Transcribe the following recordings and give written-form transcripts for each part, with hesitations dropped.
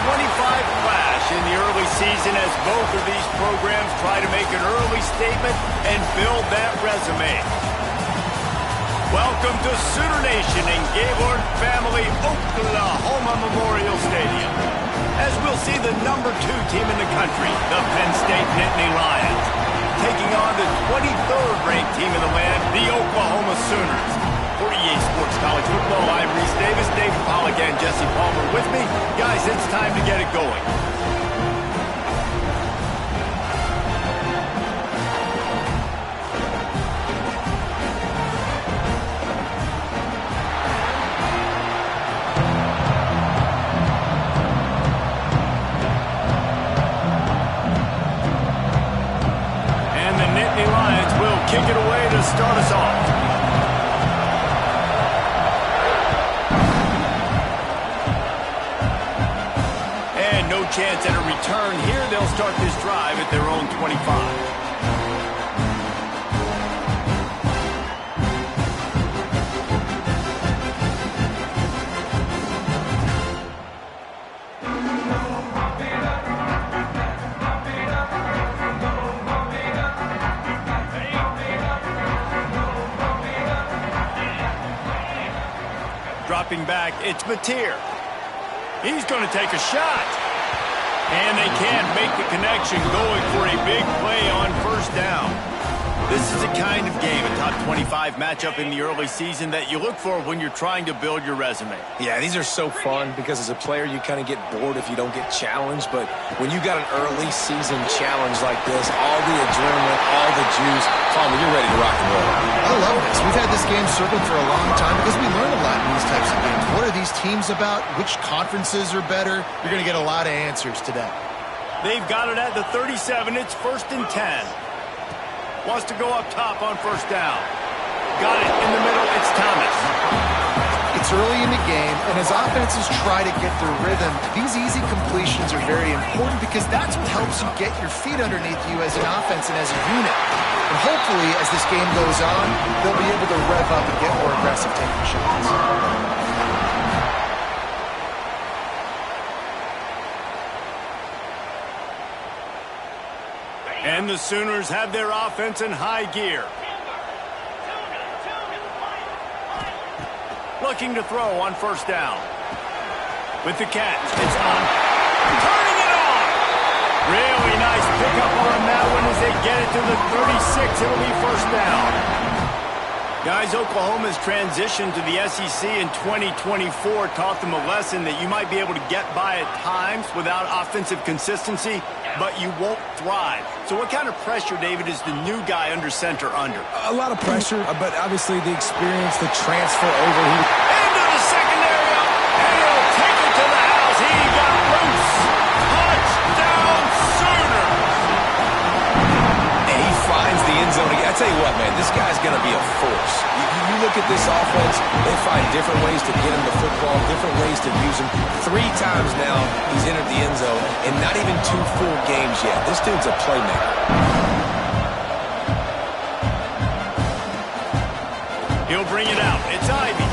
flash in the early season as both of these programs try to make an early statement and build that resume. Welcome to Sooner Nation in Gaylord Family Oklahoma Memorial Stadium, as we'll see the #2 team in the country, the Penn State Nittany Lions, taking on the 23rd ranked team in the land, the Oklahoma Sooners. For EA Sports College Football, I'm Reese Davis, David Pollack, and Jesse Palmer with me. Guys, it's time to get it going. And the Nittany Lions will kick it away to start us off. Chance at a return here. They'll start this drive at their own 25. Dropping back, it's Mateer. He's going to take a shot. And they can't make the connection, going for a big play on first down. This is the kind of game, a top 25 matchup in the early season, that you look for when you're trying to build your resume. Yeah, these are so fun because as a player, you kind of get bored if you don't get challenged. But when you got an early season challenge like this, all the adrenaline, all the juice, Palmer, you're ready to rock and roll. I love this. We've had this game circled for a long time because we learn a lot in these types of games. What are these teams about? Which conferences are better? You're going to get a lot of answers today. They've got it at the 37. It's 1st and 10. Wants to go up top on first down. Got it in the middle. It's Thomas. It's early in the game, and as offenses try to get their rhythm, these easy completions are very important because that's what helps you get your feet underneath you as an offense and as a unit. And hopefully, as this game goes on, they'll be able to rev up and get more aggressive taking shots. And the Sooners have their offense in high gear. Looking to throw on first down. With the catch, it's on. Turning it on! Really nice pickup on that one as they get it to the 36. It'll be first down. Guys, Oklahoma's transition to the SEC in 2024 taught them a lesson that you might be able to get by at times without offensive consistency, but you won't thrive. So what kind of pressure, David, is the new guy under center under? A lot of pressure, but obviously the experience, the transfer over. Into the secondary, and he'll take it to the house. He got loose. Touchdown, Sooners! And he finds the end zone. I tell you what, man, this guy's going to be a force. You look at this offense, they find different ways to get him the football, different ways to use him. 3 times now he's entered the end zone, and not even 2 full games yet. This dude's a playmaker. He'll bring it out. It's Ivy.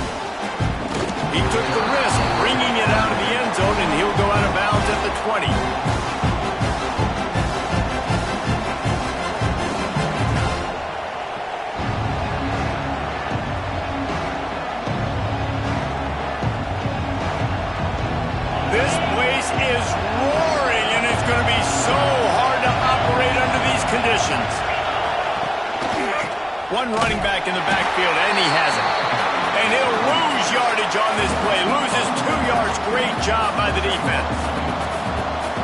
He took the risk bringing it out of the end zone, and he'll go out of bounds at the 20. This place is roaring, and it's going to be so hard to operate under these conditions. One running back in the backfield, and he has it. And he'll lose yardage on this play. Loses 2 yards. Great job by the defense.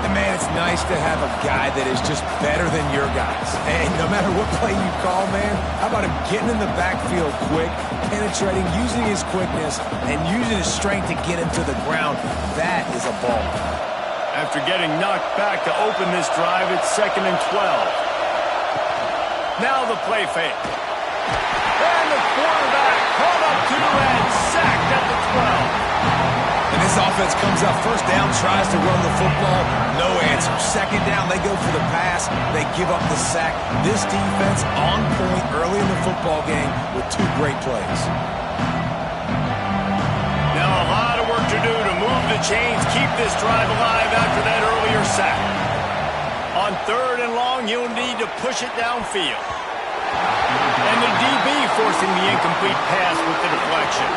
And, man, it's nice to have a guy that is just better than your guys. And no matter what play you call, man, how about him getting in the backfield quick, penetrating, using his quickness, and using his strength to get him to the ground. That is a ball. After getting knocked back to open this drive, it's 2nd and 12. Now the play fake. And the quarterback caught up to and sacked at the 12. And this offense comes up first down, tries to run the football, no answer. Second down, they go for the pass, they give up the sack. This defense on point early in the football game with 2 great plays. Now a lot of work to do to move move the chains, keep this drive alive after that earlier sack. On 3rd and long, he'll need to push it downfield. And the DB forcing the incomplete pass with the deflection.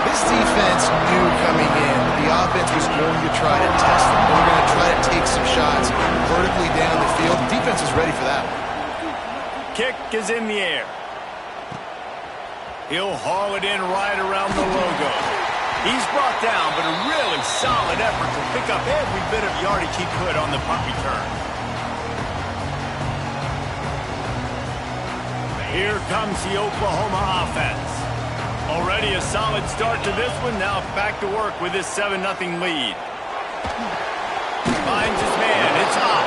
This defense knew coming in the offense was going to try to test them. They were going to try to take some shots vertically down the field. The defense was ready for that one. Kick is in the air. He'll haul it in right around the logo. He's brought down, but a really solid effort to pick up every bit of yardage he could on the punt return. Here comes the Oklahoma offense. Already a solid start to this one. Now back to work with this 7-0 lead. Finds his man. It's up.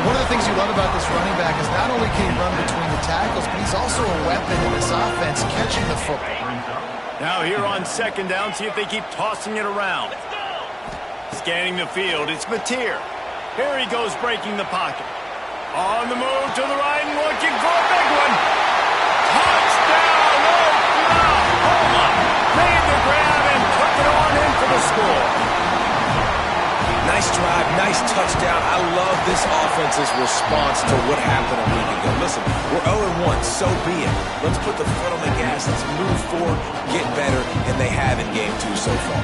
One of the things you love about this running back is not only can he run between the tackles, but he's also a weapon in this offense catching the football. Now here on 2nd down, see if they keep tossing it around. Scanning the field, it's Mateer. Here he goes breaking the pocket. On the move to the right and looking for a big one. Touchdown, Oklahoma! Made the grab and took it on in for the score. Nice drive, nice touchdown. I love this offense's response to what happened a week ago. Listen, we're 0-1, so be it. Let's put the foot on the gas, let's move forward, get better, and they have in game 2 so far.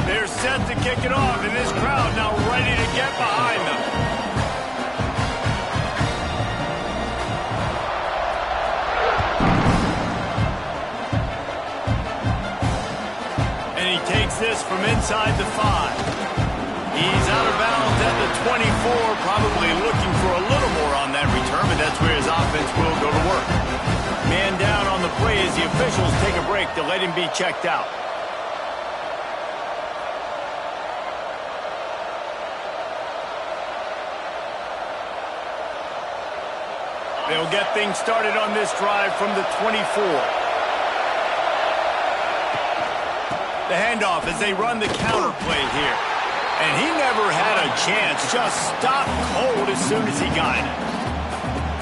They're set to kick it off, and this crowd now ready to get behind them. And he takes this from inside the 5. He's out of bounds at the 24, probably looking for a little more on that return, but that's where his offense will go to work. Man down on the play as the officials take a break to let him be checked out. They'll get things started on this drive from the 24. The handoff as they run the counter play here. And he never had a chance, just stopped cold as soon as he got it.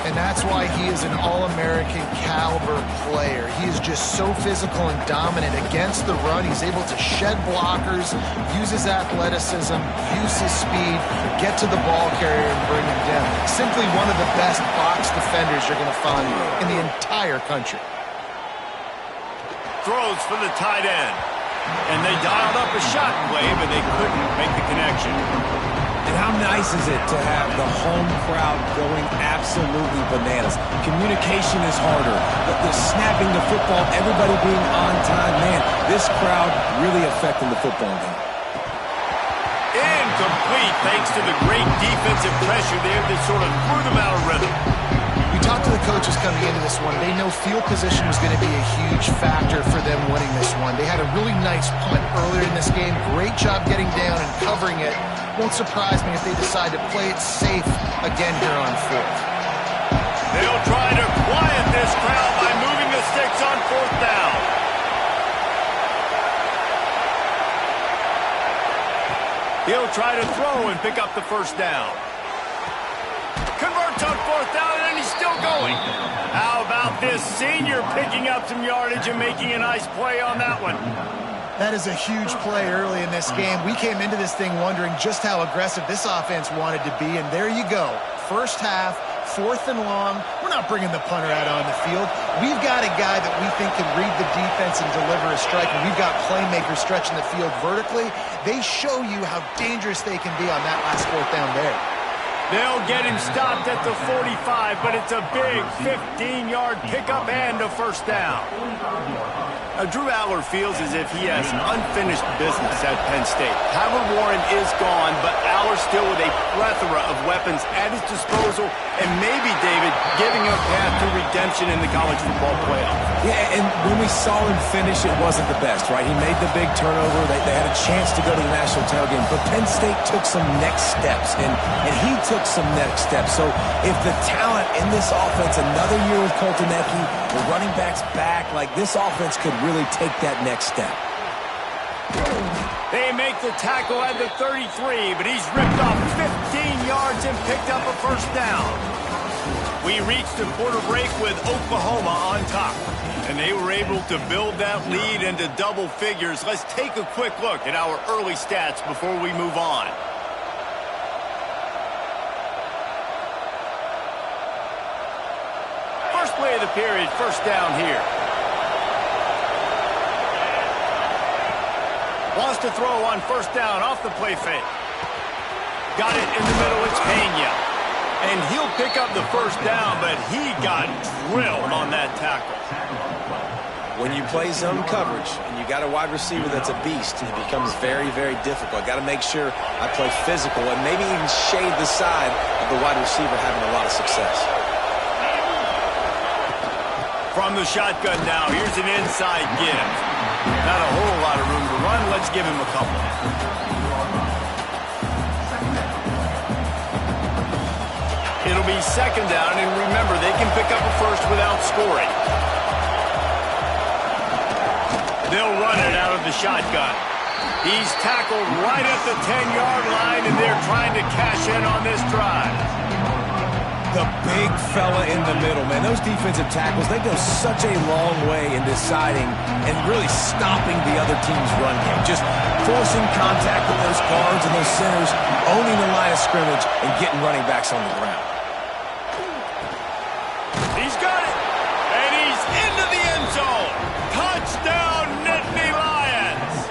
And that's why he is an All-American caliber player. He is just so physical and dominant against the run. He's able to shed blockers, use his athleticism, use his speed, get to the ball carrier and bring him down. Simply one of the best box defenders you're going to find in the entire country. Throws for the tight end. And they dialed up a shot play, but they couldn't make the connection. And how nice is it to have the home crowd going absolutely bananas? Communication is harder. The snapping the football, everybody being on time. Man, this crowd really affecting the football game. Incomplete thanks to the great defensive pressure there that sort of threw them out of rhythm. We talked to the coaches coming into this one. They know field position was going to be a huge factor for them winning this one. They had a really nice punt earlier in this game. Great job getting down and covering it. Won't surprise me if they decide to play it safe again here on 4th. They'll try to quiet this crowd by moving the sticks on 4th down. He'll try to throw and pick up the 1st down. Converts on 4th down, and he's still going. How about this senior picking up some yardage and making a nice play on that one? That is a huge play early in this game. We came into this thing wondering just how aggressive this offense wanted to be, and there you go. First half, 4th and long. We're not bringing the punter out on the field. We've got a guy that we think can read the defense and deliver a strike, and we've got playmakers stretching the field vertically. They show you how dangerous they can be on that last 4th down there. They'll get him stopped at the 45, but it's a big 15-yard pickup and a 1st down. Drew Aller feels as if he has unfinished business at Penn State. Howard Warren is gone, but Aller still with a plethora of weapons at his disposal, and maybe, David, giving him a path to redemption in the college football playoff. Yeah, and when we saw him finish, it wasn't the best, right? He made the big turnover. They had a chance to go to the national title game, but Penn State took some next steps, and he took some next steps. So if the talent in this offense, another year with Coltonecki, the running backs back, like this offense could really take that next step. They make the tackle at the 33, but he's ripped off 15 yards and picked up a first down. We reached the quarter break with Oklahoma on top, and they were able to build that lead into double figures. Let's take a quick look at our early stats before we move on. First play of the period, first down here. Wants to throw on first down off the play fake. Got it in the middle, it's Pena. And he'll pick up the first down, but he got drilled on that tackle. When you play zone coverage and you got a wide receiver that's a beast, it becomes very, very difficult. Got to make sure I play physical and maybe even shade the side of the wide receiver having a lot of success. From the shotgun now, here's an inside give. Not a whole lot of room to run. Let's give him a couple. It'll be second down, and remember, they can pick up a first without scoring. They'll run it out of the shotgun. He's tackled right at the 10-yard line, and they're trying to cash in on this drive. The big fella in the middle, man. Those defensive tackles, they go such a long way in deciding and really stopping the other team's run game. Just forcing contact with those guards and those centers, owning the line of scrimmage, and getting running backs on the ground. He's got it, and he's into the end zone. Touchdown, Nittany Lions.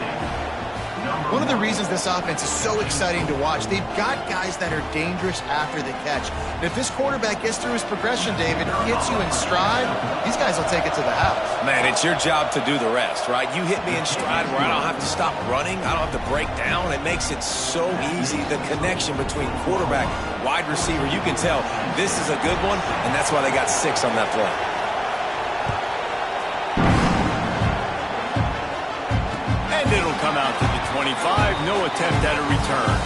One of the reasons this offense is so exciting to watch, they've got guys that are dangerous after the catch. And if this quarterback gets through his progression, David, hits you in stride, these guys will take it to the house. Man, it's your job to do the rest, right? You hit me in stride where I don't have to stop running. I don't have to break down. It makes it so easy. The connection between quarterback, wide receiver, you can tell this is a good one, and that's why they got 6 on that play. And it'll come out to the 25. No attempt at a return.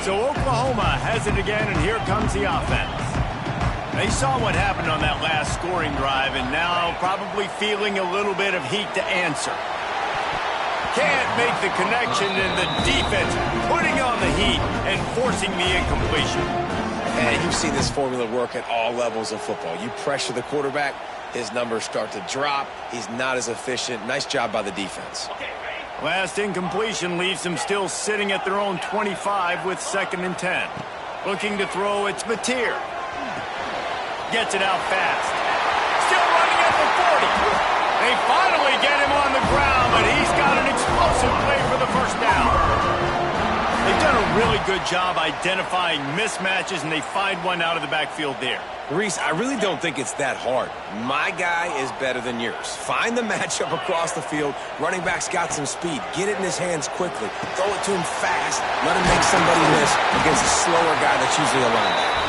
So Oklahoma has it again, and here comes the offense. They saw what happened on that last scoring drive, and now probably feeling a little bit of heat to answer. Can't make the connection, and the defense putting on the heat and forcing the incompletion. And you've seen this formula work at all levels of football. You pressure the quarterback, his numbers start to drop. He's not as efficient. Nice job by the defense. Last incompletion leaves them still sitting at their own 25 with 2nd and 10. Looking to throw, it's Mateer. Gets it out fast. Still running at the 40. They finally get him on the ground, but he's got an explosive play for the first down. They've done a really good job identifying mismatches, and they find one out of the backfield there. Reese, I really don't think it's that hard. My guy is better than yours. Find the matchup across the field. Running back's got some speed. Get it in his hands quickly. Throw it to him fast. Let him make somebody miss against a slower guy that's usually a linebacker.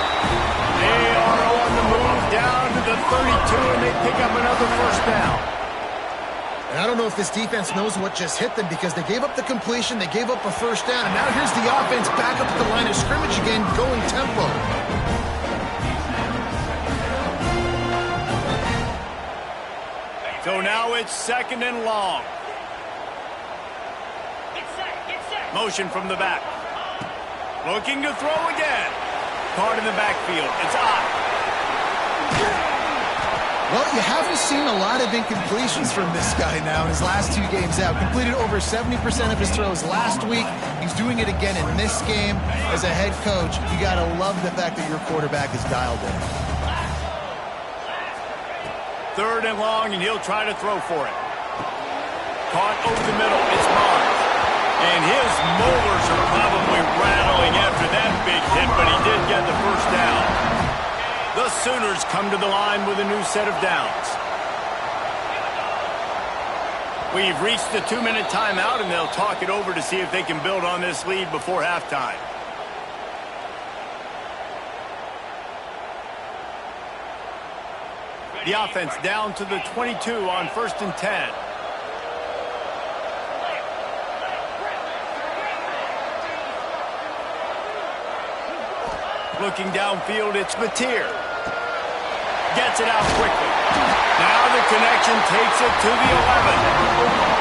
They are on the move down to the 32, and they pick up another first down. And I don't know if this defense knows what just hit them because they gave up the completion, they gave up a first down, and now here's the offense back up at the line of scrimmage again, going tempo. So now it's 2nd and long. Motion from the back. Looking to throw again. Caught in the backfield. It's Ott. Well, you haven't seen a lot of incompletions from this guy now in his last 2 games out. Completed over 70% of his throws last week. He's doing it again in this game. As a head coach, you got to love the fact that your quarterback is dialed in. 3rd and long, and he'll try to throw for it. Caught over the middle. It's Barnes. And his molars are probably rattling after that big hit, but he did get the first down. The Sooners come to the line with a new set of downs. We've reached the 2-minute timeout, and they'll talk it over to see if they can build on this lead before halftime. The offense down to the 22 on 1st and 10. Looking downfield, it's Mateer. Gets it out quickly. Now the connection takes it to the 11.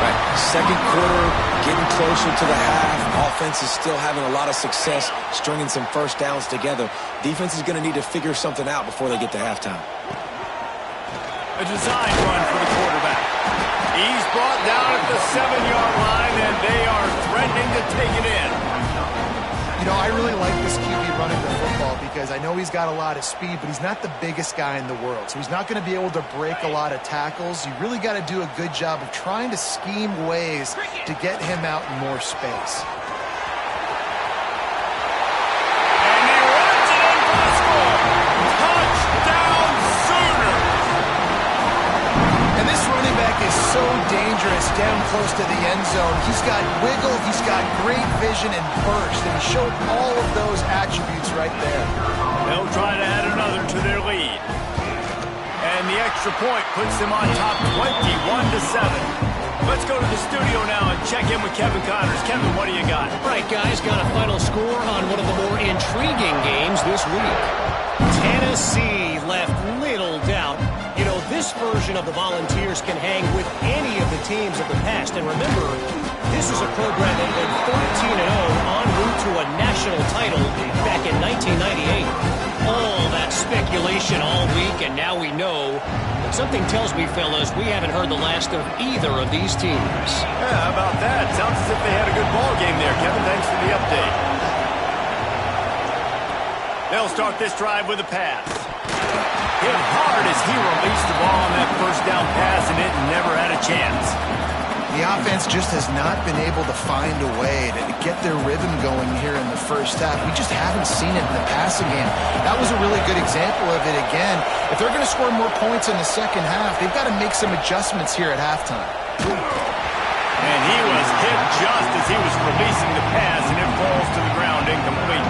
Right, second quarter, getting closer to the half. Offense is still having a lot of success stringing some first downs together. Defense is going to need to figure something out before they get to halftime. A design run for the quarterback. He's brought down at the 7-yard line, and they are threatening to take it in. You know, I really like this QB running the football because I know he's got a lot of speed, but he's not the biggest guy in the world. So he's not going to be able to break a lot of tackles. You really got to do a good job of trying to scheme ways to get him out in more space. And he runs it in for the score. Touchdown Sooners! And this running back is so dangerous down close to the end zone. He's got wiggle, he's got great vision and burst, and he showed all of those attributes right there. They'll try to add another to their lead. And the extra point puts them on top 21-7. Let's go to the studio now and check in with Kevin Connors. Kevin, what do you got? All right, guys, got a final score on one of the more intriguing games this week. Tennessee left little doubt. You know, this version of the Volunteers can hang with any of the teams of the past. And remember, this is a program that went 14-0 en route to a national title back in 1998. All that speculation all week, and now we know. But something tells me, fellas, we haven't heard the last of either of these teams. Yeah, how about that? Sounds as if they had a good ball game there. Kevin, thanks for the update. They'll start this drive with a pass. Hit hard as he released the ball on that first down pass, and it never had a chance. The offense just has not been able to find a way to get their rhythm going here in the first half. We just haven't seen it in the passing game. That was a really good example of it again. If they're going to score more points in the second half, they've got to make some adjustments here at halftime. And he was hit just as he was releasing the pass, and it falls to the ground incomplete.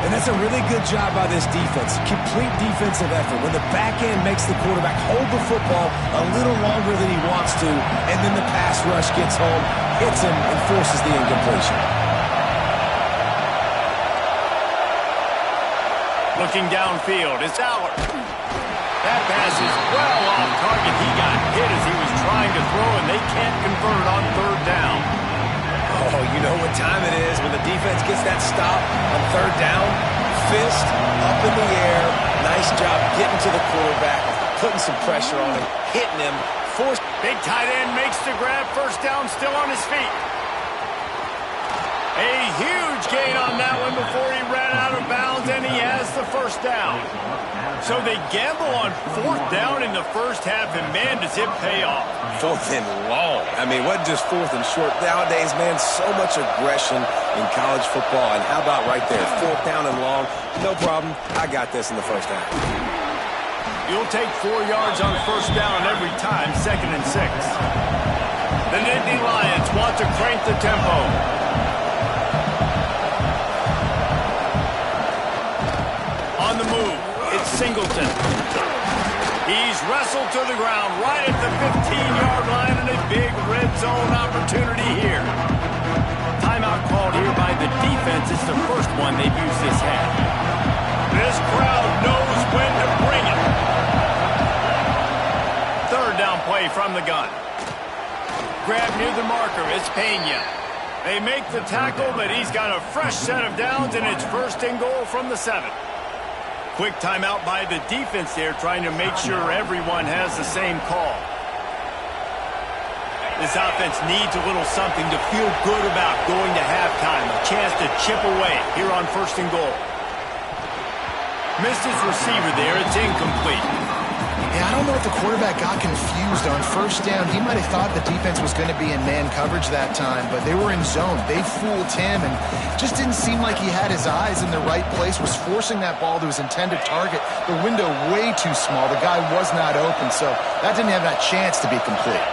And that's a really good job by this defense. Complete defensive effort. When the back end makes the quarterback hold the football a little longer than he wants to, and then the pass rush gets home, hits him, and forces the incompletion. Looking downfield, it's Aller. That pass is well off target. He got hit as he was trying to throw, and they can't convert on third down. Oh, you know what time it is when the defense gets that stop on third down. Fist up in the air. Nice job getting to the quarterback, putting some pressure on him, hitting him. Big tight end makes the grab. First down, still on his feet. A huge gain on that one before he ran out of bounds, and he has the first down. So they gamble on fourth down in the first half, and man, does it pay off. Fourth and long. I mean, what just fourth and short? Nowadays, man, so much aggression in college football. And how about right there? Fourth down and long. No problem. I got this in the first half. You'll take 4 yards on first down every time, 2nd and 6. The Nittany Lions want to crank the tempo. On the move, it's Singleton. He's wrestled to the ground right at the 15-yard line, and a big red zone opportunity here. Timeout called here by the defense. It's the first one they've used this half. This crowd knows when to bring it. Third down play from the gun. Grab near the marker. It's Pena. They make the tackle, but he's got a fresh set of downs, and it's first and goal from the 7. Quick timeout by the defense there, trying to make sure everyone has the same call. This offense needs a little something to feel good about going to halftime. A chance to chip away here on first and goal. Missed his receiver there. It's incomplete. Yeah, I don't know if the quarterback got confused on first down. He might have thought the defense was going to be in man coverage that time, but they were in zone. They fooled him and just didn't seem like he had his eyes in the right place, was forcing that ball to his intended target. The window way too small. The guy was not open, so that didn't have that chance to be complete.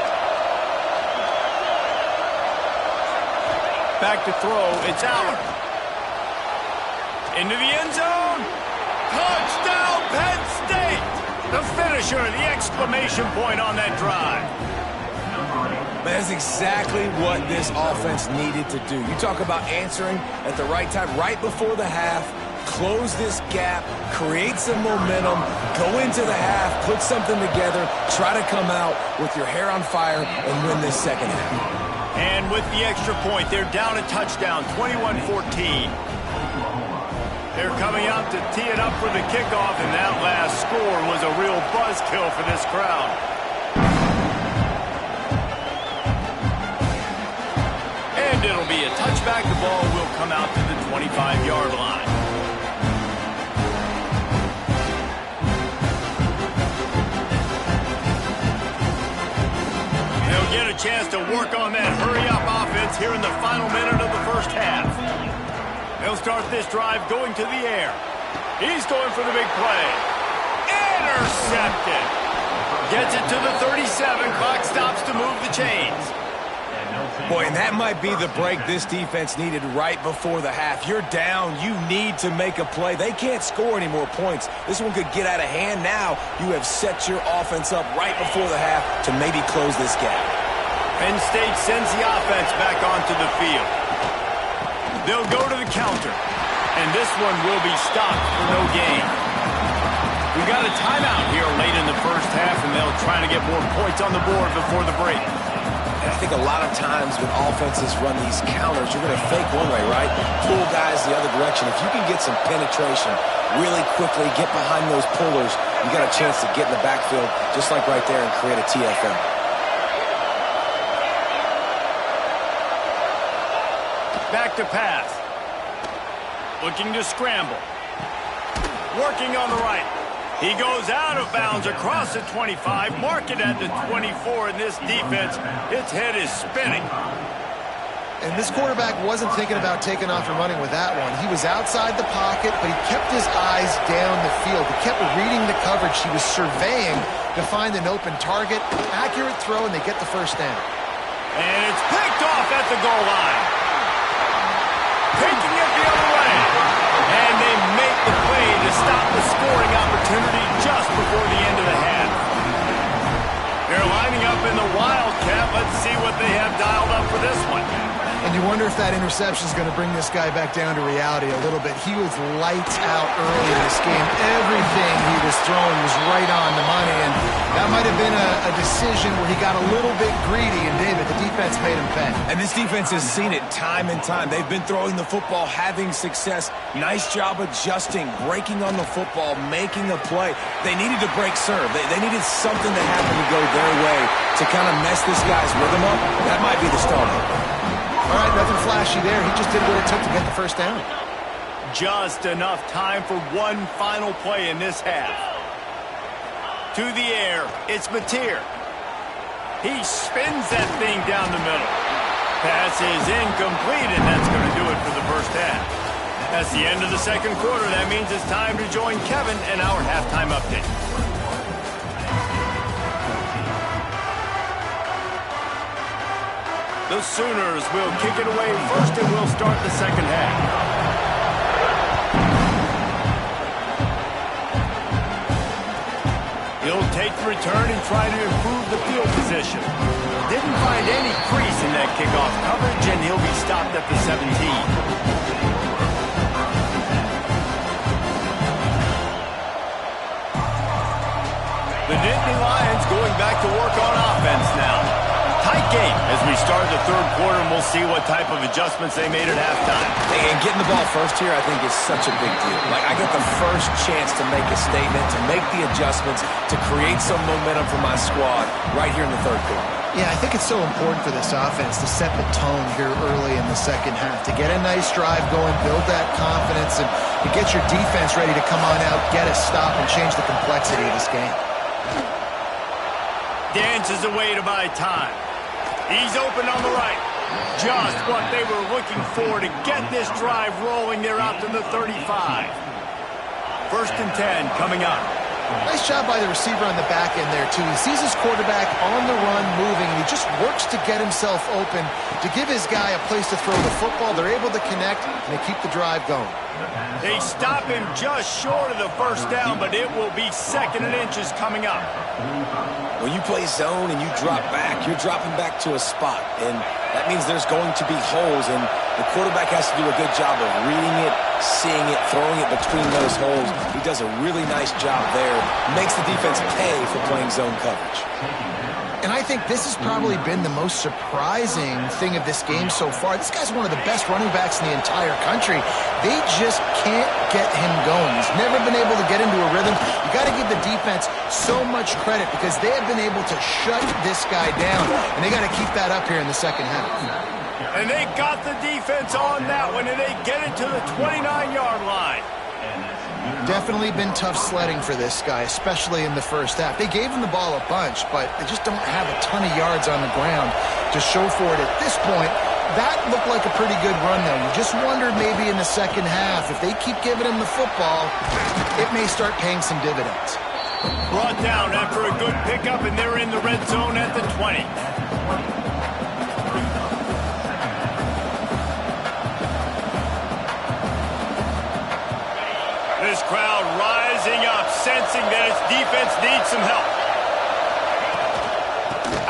Back to throw. It's Aller. Into the end zone. Touchdown, Penn State. The finisher, the exclamation point on that drive. That's exactly what this offense needed to do. You talk about answering at the right time, right before the half. close this gap, create some momentum, go into the half, put something together, try to come out with your hair on fire and win this second half. And with the extra point, they're down a touchdown, 21-14. They're coming out to tee it up for the kickoff, and that last score was a real buzzkill for this crowd. And it'll be a touchback. The ball will come out to the 25-yard line. They'll get a chance to work on that hurry-up offense here in the final minute of the first half. They'll start this drive going to the air. He's going for the big play. Intercepted. Gets it to the 37. Clock stops to move the chains. Boy, and that might be the break this defense needed right before the half. You're down. You need to make a play. They can't score any more points. This one could get out of hand. Now you have set your offense up right before the half to maybe close this gap. Penn State sends the offense back onto the field. They'll go to the counter, and this one will be stopped for no gain. We got a timeout here late in the first half, and they'll try to get more points on the board before the break. And I think a lot of times when offenses run these counters, you're going to fake one way, right? Pull guys the other direction. If you can get some penetration really quickly, get behind those pullers, you got a chance to get in the backfield just like right there and create a TFL. Back to pass. Looking to scramble. Working on the right. He goes out of bounds across the 25. Mark it at the 24, and this defense, its head is spinning. And this quarterback wasn't thinking about taking off and running with that one. He was outside the pocket, but he kept his eyes down the field. He kept reading the coverage. He was surveying to find an open target. Accurate throw, and they get the first down. And it's picked off at the goal line. Taking it the other way. And they make the play to stop the scoring opportunity just before the end of the half. They're lining up in the Wildcat. Let's see what they have dialed up for this one. And you wonder if that interception is going to bring this guy back down to reality a little bit. He was lights out early in this game. Everything he was throwing was right on the money, and that might have been a decision where he got a little bit greedy, and David, the defense made him pay. And this defense has seen it time and time. They've been throwing the football, having success. Nice job adjusting, breaking on the football, making a play. They needed to break serve. They needed something to happen to go their way to kind of mess this guy's rhythm up. That might be the start. All right, nothing flashy there. He just did what it took to get the first down. Just enough time for one final play in this half. To the air, it's Mateer. He spins that thing down the middle. Pass is incomplete, and that's going to do it for the first half. That's the end of the second quarter. That means it's time to join Kevin and our halftime update. The Sooners will kick it away first, and we'll start the second half. He'll take the return and try to improve the field position. Didn't find any crease in that kickoff coverage, and he'll be stopped at the 17. The Nittany Lions going back to work on offense now. Tight game as we start the third quarter, and we'll see what type of adjustments they made at halftime. And getting the ball first here, I think, is such a big deal. Like, I get the first chance to make a statement, to make the adjustments, to create some momentum for my squad right here in the third quarter. Yeah, I think it's so important for this offense to set the tone here early in the second half, to get a nice drive going, build that confidence, and to get your defense ready to come on out, get a stop, and change the complexity of this game. Dances away to buy time. He's open on the right. Just what they were looking for to get this drive rolling. They're out to the 35. First and 10 coming up. Nice job by the receiver on the back end there, too. He sees his quarterback on the run moving, and he just works to get himself open to give his guy a place to throw the football. They're able to connect, and they keep the drive going. They stop him just short of the first down, but it will be second and inches coming up. When you play zone and you drop back, you're dropping back to a spot. And that means there's going to be holes, and the quarterback has to do a good job of reading it, seeing it, throwing it between those holes. He does a really nice job there. Makes the defense pay for playing zone coverage. And I think this has probably been the most surprising thing of this game so far. This guy's one of the best running backs in the entire country. They just can't get him going. He's never been able to get into a rhythm. You got to give the defense so much credit because they have been able to shut this guy down, and they got to keep that up here in the second half. And they got the defense on that one, and they get it to the 29-yard line. Definitely been tough sledding for this guy, especially in the first half. They gave him the ball a bunch, but they just don't have a ton of yards on the ground to show for it at this point. That looked like a pretty good run, though. You just wondered maybe in the second half, if they keep giving him the football, it may start paying some dividends. Brought down after a good pickup, and they're in the red zone at the 20. This crowd rising up, sensing that its defense needs some help.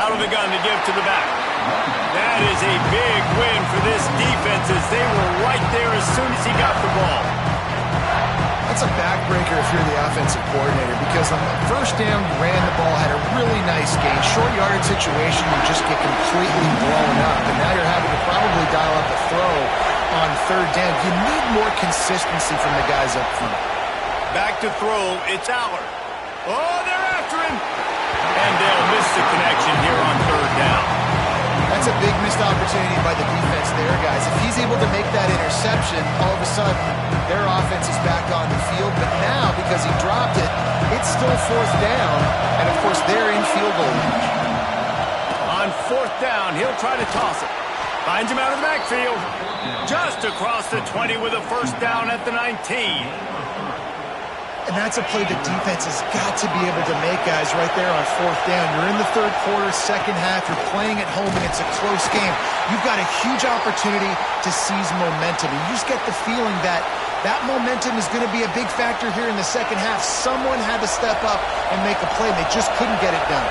Out of the gun to give to the back. That is a big win for this defense as they were right there as soon as he got the ball. That's a backbreaker if you're the offensive coordinator because on the first down, you ran the ball, had a really nice gain. Short yardage situation, you just get completely blown up. And now you're having to probably dial up a throw on third down. You need more consistency from the guys up front. Back to throw, it's Allard. Oh, they're after him. And they'll miss the connection here on third down. That's a big missed opportunity by the defense there, guys. If he's able to make that interception, all of a sudden, their offense is back on the field. But now, because he dropped it, it's still fourth down. And, of course, they're in field goal range. On fourth down, he'll try to toss it. Finds him out of the backfield. Just across the 20 with a first down at the 19. And that's a play the defense has got to be able to make, guys, right there on fourth down. You're in the third quarter, second half. You're playing at home, and it's a close game. You've got a huge opportunity to seize momentum. And you just get the feeling that that momentum is going to be a big factor here in the second half. Someone had to step up and make a play, and they just couldn't get it done.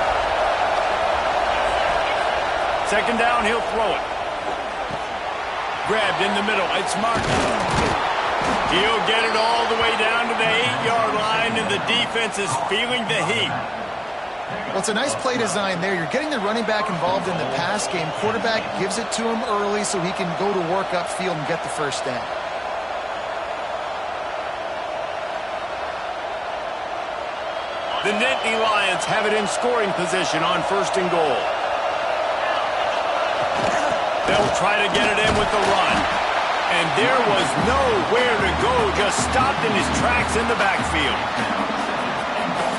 Second down, he'll throw it. Grabbed in the middle. It's Martin. He'll get it all the way down to the 8-yard line, and the defense is feeling the heat. Well, it's a nice play design there. You're getting the running back involved in the pass game. Quarterback gives it to him early so he can go to work upfield and get the first down. The Nittany Lions have it in scoring position on first and goal. They'll try to get it in with the run. And there was nowhere to go, just stopped in his tracks in the backfield.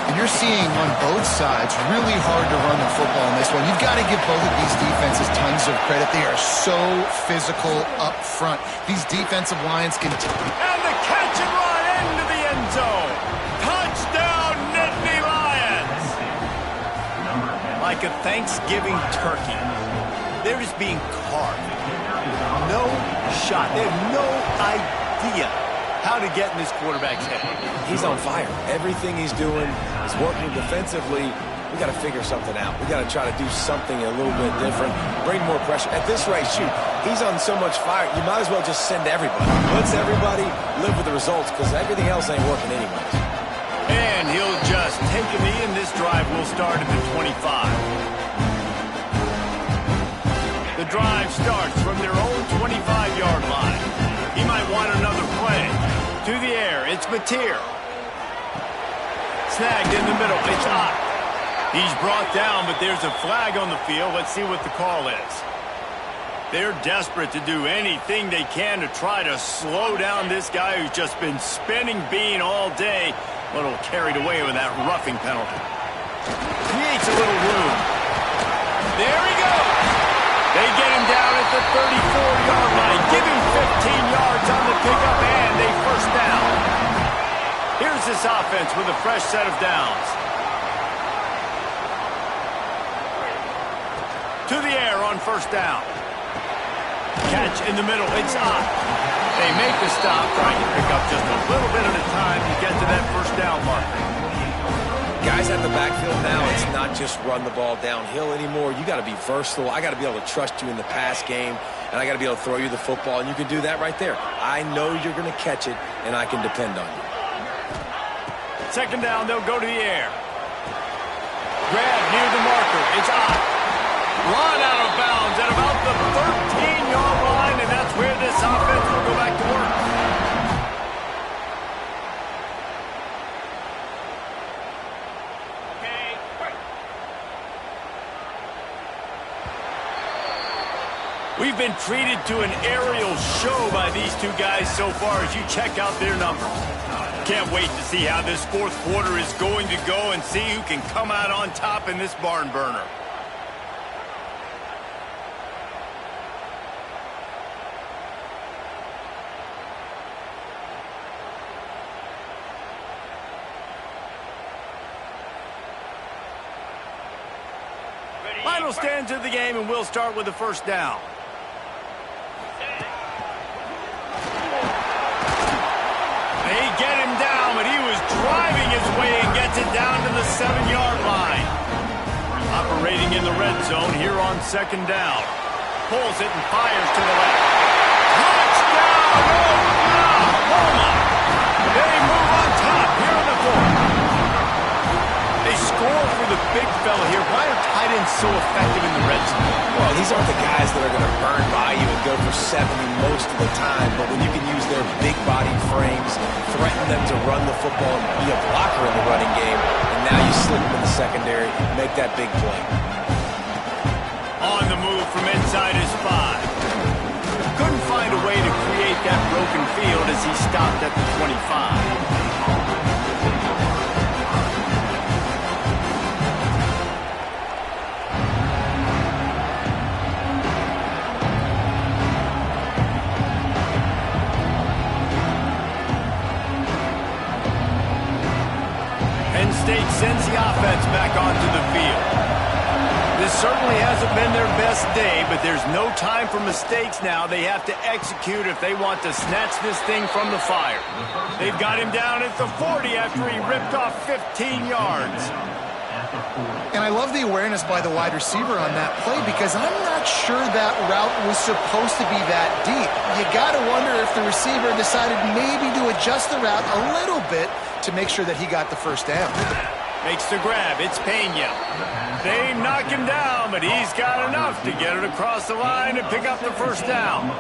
And you're seeing on both sides really hard to run the football in this one. You've got to give both of these defenses tons of credit. They are so physical up front. These defensive lines can... And the catch and run into the end zone. Touchdown, Nittany Lions. Like a Thanksgiving turkey, they're just being carved. No shot. They have no idea how to get in this quarterback's head. He's on fire. Everything he's doing is working defensively. We got to figure something out. We got to try to do something a little bit different, bring more pressure. At this rate, shoot, he's on so much fire, you might as well just send everybody. Let's everybody live with the results because everything else ain't working anyways. And he'll just take him in. This drive will start at the 25. The drive starts from their own 25-yard line. He might want another play. To the air, it's Mateer. Snagged in the middle, it's Ott. He's brought down, but there's a flag on the field. Let's see what the call is. They're desperate to do anything they can to try to slow down this guy who's just been spinning bean all day. A little carried away with that roughing penalty. Creates a little room. There he goes. They get him down at the 34-yard line. Give him 15 yards on the pickup and a first down. Here's this offense with a fresh set of downs. To the air on first down. Catch in the middle. It's Ott. They make the stop, trying to pick up just a little bit at a time to get to that first down marker. Guys at the backfield now, it's not just run the ball downhill anymore. You got to be versatile. I got to be able to trust you in the pass game, and I got to be able to throw you the football, and you can do that right there. I know you're going to catch it, and I can depend on you. Second down, they'll go to the air. Grab near the marker. It's out. Run out of bounds at about the 13-yard line, and that's where this offense will go back to work. We've been treated to an aerial show by these two guys so far as you check out their numbers. Can't wait to see how this fourth quarter is going to go and see who can come out on top in this barn burner. Final stands of the game, and we'll start with the first down. They get him down, but he was driving his way and gets it down to the 7-yard line. Operating in the red zone here on second down. Pulls it and fires to the left. Touchdown, Oklahoma! They move on top here in the fourth. They score for the big fella here. Why are tight ends so effective in the red zone? Well, these aren't the guys that are going to burn by you and go for 70 most of the time, but when you can use their big body frames, threaten them to run the football, be a blocker in the running game, and now you slip them in the secondary, make that big play. On the move from inside his 5. Couldn't find a way to create that broken field as he stopped at the 25. State sends the offense back onto the field. This certainly hasn't been their best day, but there's no time for mistakes now. They have to execute if they want to snatch this thing from the fire. They've got him down at the 40 after he ripped off 15 yards. And I love the awareness by the wide receiver on that play because I'm not sure that route was supposed to be that deep. You got to wonder if the receiver decided maybe to adjust the route a little bit to make sure that he got the first down. Makes the grab. It's Pena. They knock him down, but he's got enough to get it across the line and pick up the first down.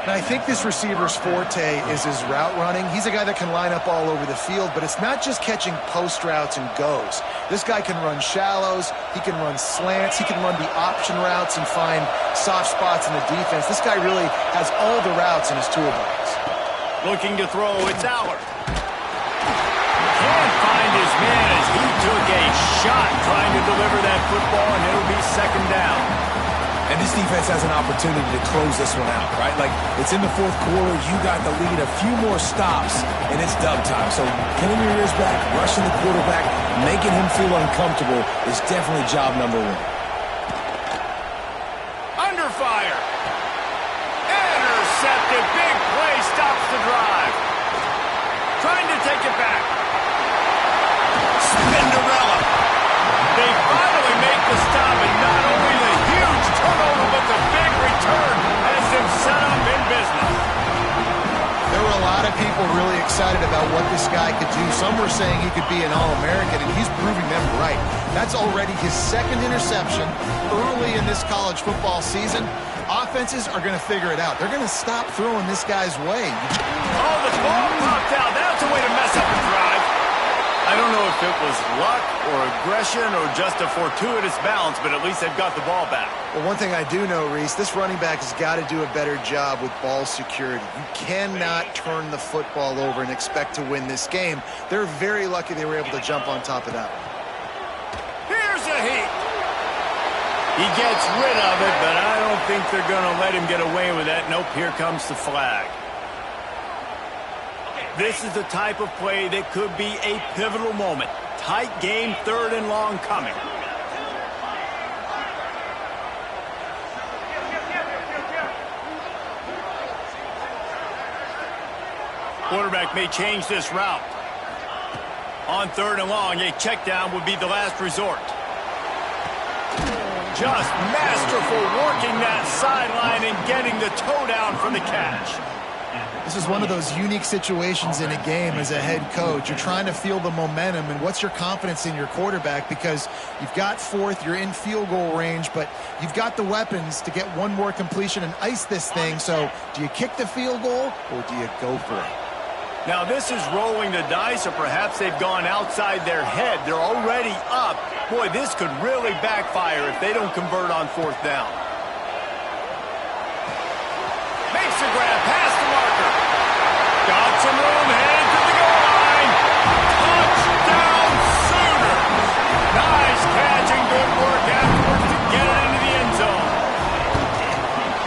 And I think this receiver's forte is his route running. He's a guy that can line up all over the field, but it's not just catching post routes and goes. This guy can run shallows, he can run slants, he can run the option routes and find soft spots in the defense. This guy really has all the routes in his toolbox. Looking to throw, it's Aller. Can't find his man as he took a shot trying to deliver that football, and it'll be second down. And this defense has an opportunity to close this one out, right? Like, it's in the fourth quarter, you got the lead, a few more stops, and it's dub time. So pinning your ears back, rushing the quarterback, making him feel uncomfortable is definitely job number one. Under fire. Intercepted. Big play stops the drive. Trying to take it back. Spinderella. They finally make the stop, and not only the huge turnover, but the big return has them set up in business. There were a lot of people really excited about what this guy could do. Some were saying he could be an All-American, and he's proving them right. That's already his second interception early in this college football season. Offenses are going to figure it out. They're going to stop throwing this guy's way. Oh, the ball popped out. That's a way to mess up a drive. I don't know if it was luck or aggression or just a fortuitous bounce, but at least they've got the ball back. Well, one thing I do know, Reese, this running back has got to do a better job with ball security. You cannot turn the football over and expect to win this game. They're very lucky they were able to jump on top of that one. Here's a heat. He gets rid of it, but I don't think they're going to let him get away with that. Nope, here comes the flag. This is the type of play that could be a pivotal moment. Tight game, third and long coming. Quarterback may change this route. On 3rd and long, a check down would be the last resort. Just masterful working that sideline and getting the toe down for the catch. This is one of those unique situations in a game as a head coach. You're trying to feel the momentum, and what's your confidence in your quarterback? Because you've got 4th, you're in field goal range, but you've got the weapons to get one more completion and ice this thing. So do you kick the field goal or do you go for it? Now this is rolling the dice, or perhaps they've gone outside their head. They're already up. Boy, this could really backfire if they don't convert on 4th down. Makes the grab, past the marker. Got some room, headed to the goal line. Touchdown Sooners. Nice catch and good work afterwards to get it into the end zone.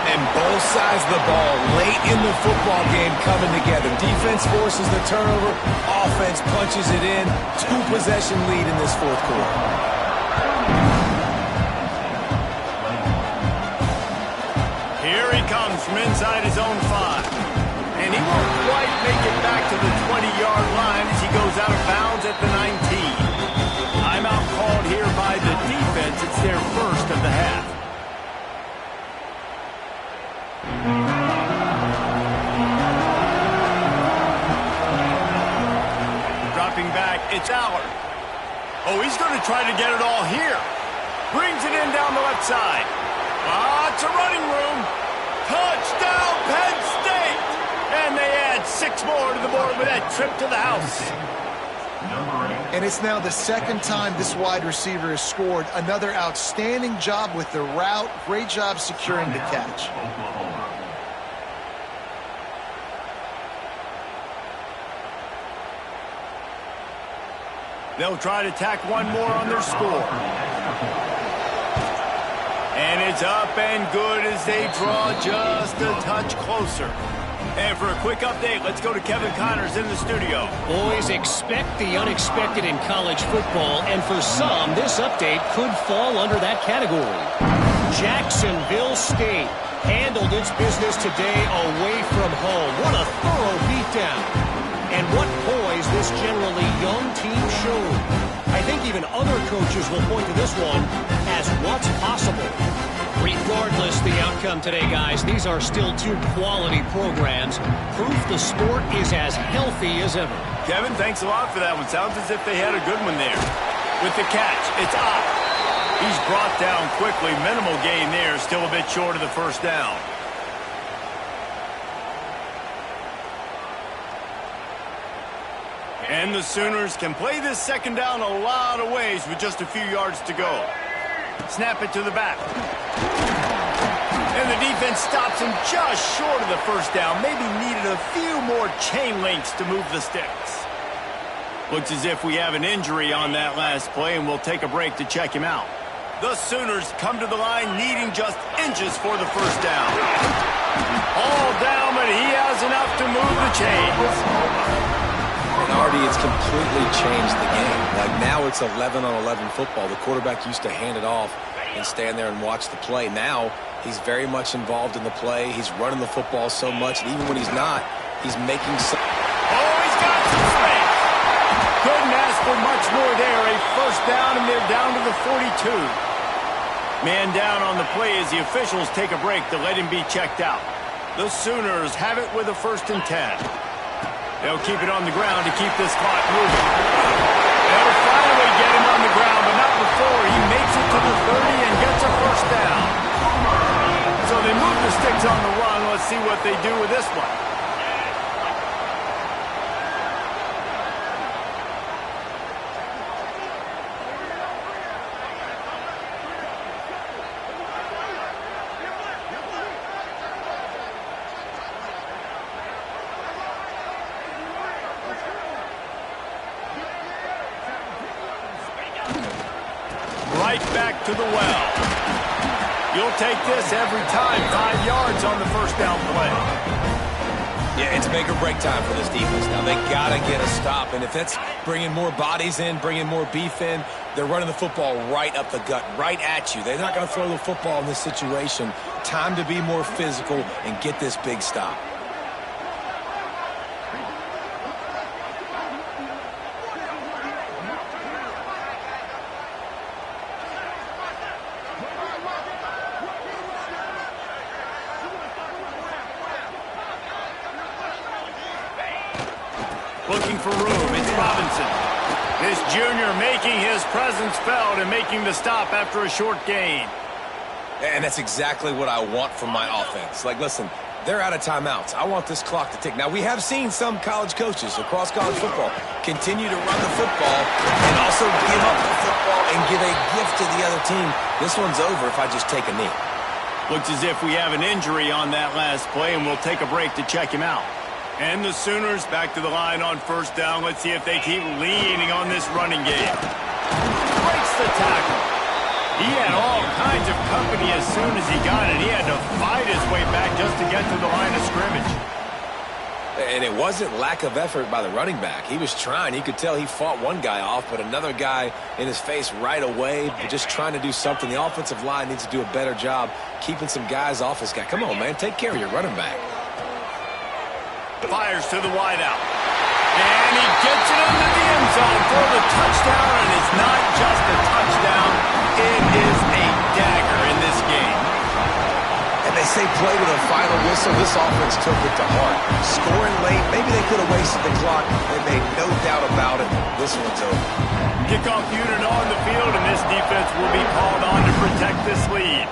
And both sides of the ball late in the football game coming together. Defense forces the turnover. Offense punches it in. 2-possession lead in this 4th quarter. Here he comes from inside his own 5. And he won't quite make it back to the 20-yard line as he goes out of bounds at the 19. Timeout called here by the defense. It's their first of the half. Dropping back, it's Allard. Oh, he's going to try to get it all here. Brings it in down the left side. Lots of running room. Touchdown, Penn State! And they add 6 more to the board with that trip to the house. And it's now the 2nd time this wide receiver has scored. Another outstanding job with the route. Great job securing the catch. They'll try to tack one more on their score. And it's up and good as they draw just a touch closer. And for a quick update, let's go to Kevin Connors in the studio. Boys, expect the unexpected in college football, and for some, this update could fall under that category. Jacksonville State handled its business today away from home. What a thorough beatdown. And what poise this generally young team showed. I think even other coaches will point to this one as what's possible. Regardless the outcome today, guys, these are still 2 quality programs. Proof the sport is as healthy as ever. Kevin, thanks a lot for that one. Sounds as if they had a good one there. With the catch, it's up. He's brought down quickly. Minimal gain there. Still a bit short of the 1st down. And the Sooners can play this 2nd down a lot of ways with just a few yards to go. Snap it to the back. And the defense stops him just short of the 1st down. Maybe needed a few more chain links to move the sticks. Looks as if we have an injury on that last play, and we'll take a break to check him out. The Sooners come to the line needing just inches for the 1st down. All down, but he has enough to move the chains. And Artie, it's completely changed the game. Like now it's 11-on-11 football. The quarterback used to hand it off and stand there and watch the play. Now he's very much involved in the play. He's running the football so much, and even when he's not, he's making some... Oh, he's got some space. Couldn't ask for much more there. A 1st down, and they're down to the 42. Man down on the play as the officials take a break to let him be checked out. The Sooners have it with a 1st and 10. They'll keep it on the ground to keep this clock moving. They'll finally get him on the ground, but not before he makes it to the 30 and gets a 1st down. So they move the sticks on the run. Let's see what they do with this one. Right back to the well. You'll take this every time. 5 yards on the 1st down play. Yeah, it's make or break time for this defense now. They got to get a stop, and if that's bringing more bodies in, bringing more beef in, they're running the football right up the gut, right at you. They're not going to throw the football in this situation. Time to be more physical and get this big stop. Looking for room. It's Robinson. This junior making his presence felt and making the stop after a short gain. And that's exactly what I want from my offense. Like, listen, they're out of timeouts. I want this clock to tick. Now, we have seen some college coaches across college football continue to run the football and also give up the football and give a gift to the other team. This one's over if I just take a knee. Looks as if we have an injury on that last play, and we'll take a break to check him out. And the Sooners back to the line on first down. Let's see if they keep leaning on this running game. Breaks the tackle. He had all kinds of company as soon as he got it. He had to fight his way back just to get to the line of scrimmage. And it wasn't lack of effort by the running back. He was trying. You could tell he fought one guy off, but another guy in his face right away, just trying to do something. The offensive line needs to do a better job keeping some guys off his guy. Come on, man. Take care of your running back. Fires to the wideout. And he gets it into the end zone for the touchdown, and it's not just a touchdown. It is a dagger in this game. And they say play to the final whistle. This offense took it to heart. Scoring late, maybe they could have wasted the clock. They made no doubt about it. This one's over. Kickoff unit on the field, and this defense will be called on to protect this lead.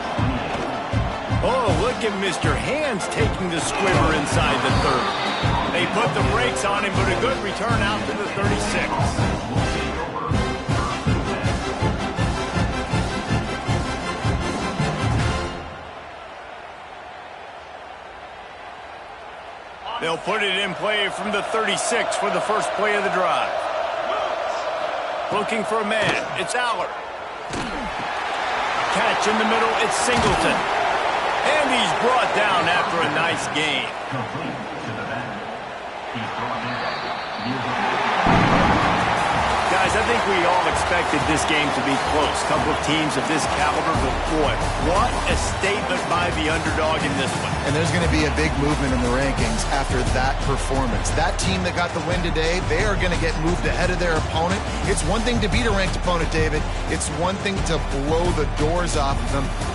Oh, look at Mr. Hands taking the squibber inside the 30. They put the brakes on him, but a good return out to the 36. They'll put it in play from the 36 for the first play of the drive. Looking for a man. It's Aller. Catch in the middle. It's Singleton. And he's brought down after a nice gain. Guys, I think we all expected this game to be close. A couple of teams of this caliber, but boy, what a statement by the underdog in this one. And there's going to be a big movement in the rankings after that performance. That team that got the win today, they are going to get moved ahead of their opponent. It's one thing to beat a ranked opponent, David. It's one thing to blow the doors off of them.